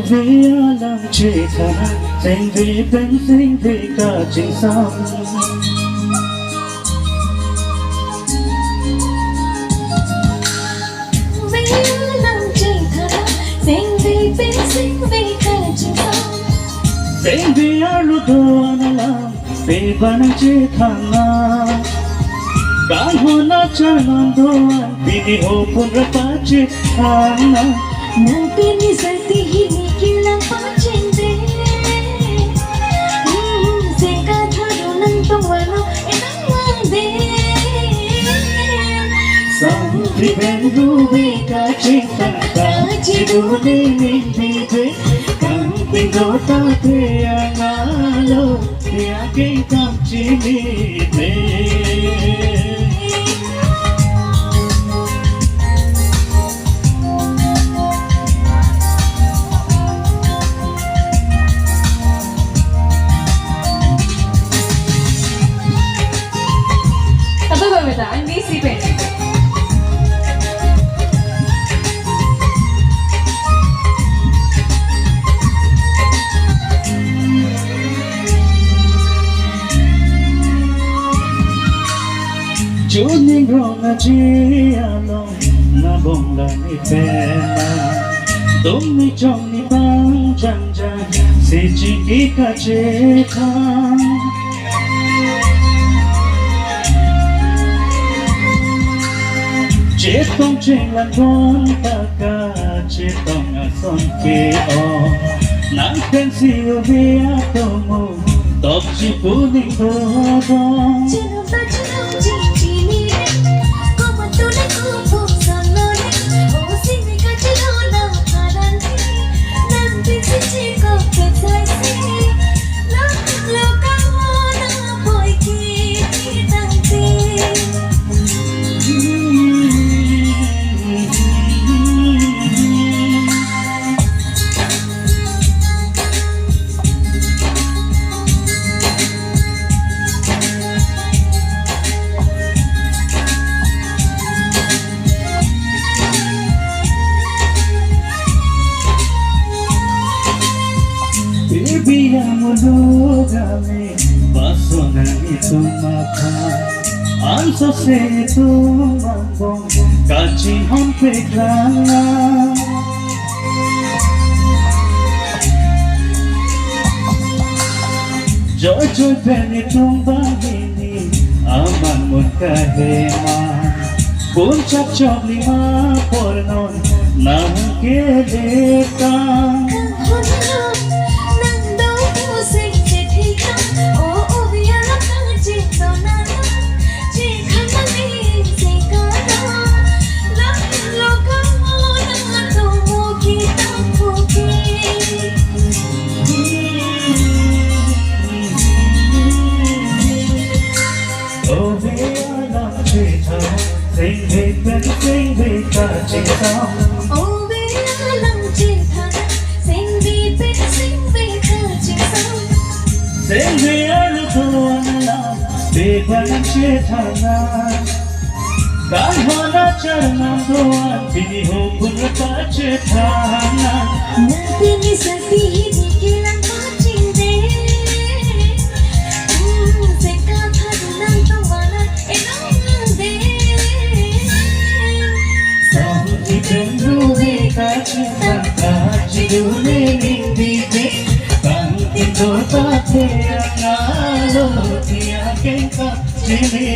vì làm chỉ thà thành vì bên sinh vì cả chính sao vì làm chỉ thà thành vì bên sinh vì cả chính sao thành vì lu doa na làm vì bạn chỉ thà kan hona chalam doa bini ho pun rapache thana nanti ni sati hini kilang pachinde seka tharo nang tawano enamade samri ben rubi ka chinta ka chidune nindide kan pindota te angalo ya ke kam chini betul, I'm busy pen. Joning rong na jialo na bong la ni pena tum ni chong ni bang jang jang si chiki ka cheka Chetong cheng lan con ta ka chetong a son ke o nang pen si o via to mo top chi pu ni do do Chino ta chino chi chi ni como tú le como solo ni o si me ka chino na karan ni nan pi si chi ko pe sai si lo ka mo na boy ki tan ti Baby amo lugame paso na ito mata anso se ito mambong kachi hompe klanga Joy joy peni tung bagini aman mun kahema puncak chok lima pornon nang keleta Sing vì cả chính sao Oh vì làm chỉ thà sing vì bên sing vì cả chính sao Sing vì lu tuan làm vì bạn chỉ thana kan hona charam doan bini ho pun rapache thana nanti ni sati hini kilang pachinde seka tharo nang tawana enamade Samri ben rubi ka chinta ka chidune nindide kan pindota te angalo tiya ke ka chini